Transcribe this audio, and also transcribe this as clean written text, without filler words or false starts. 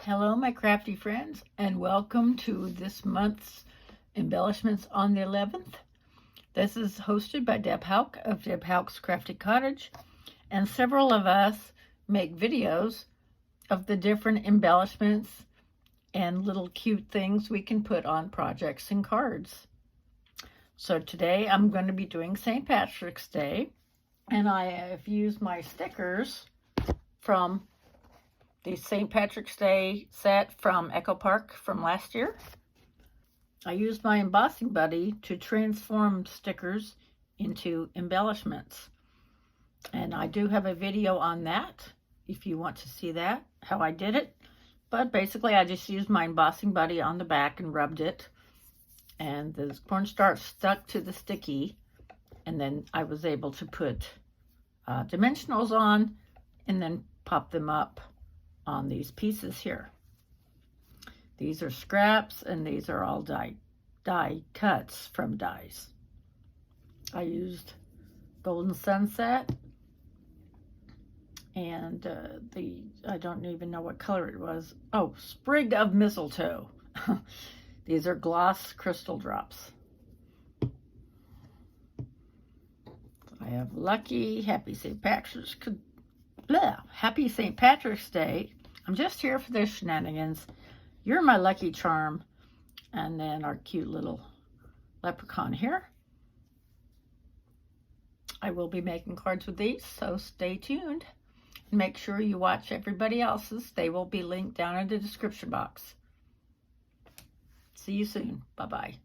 Hello, my crafty friends, and welcome to this month's Embellishments on the 11th. This is hosted by Deb Hauk of Deb Hauk's Crafty Cottage, and several of us make videos of the different embellishments and little cute things we can put on projects and cards. So today I'm going to be doing St. Patrick's Day, and I have used my stickers from the St. Patrick's Day set from Echo Park from last year. I used my embossing buddy to transform stickers into embellishments. And I do have a video on that, if you want to see that, how I did it. But basically I just used my embossing buddy on the back and rubbed it. And the cornstarch stuck to the sticky. And then I was able to put dimensionals on and then pop them up on these pieces here. These are scraps and these are all die cuts from dies. I used Golden Sunset and I don't even know what color it was. Oh, Sprig of Mistletoe. These are gloss crystal drops. I have Lucky, Happy St. Patrick's Happy St. Patrick's Day. I'm just here for the shenanigans. You're my lucky charm. And then our cute little leprechaun here. I will be making cards with these, so stay tuned. And make sure you watch everybody else's. They will be linked down in the description box. See you soon. Bye-bye.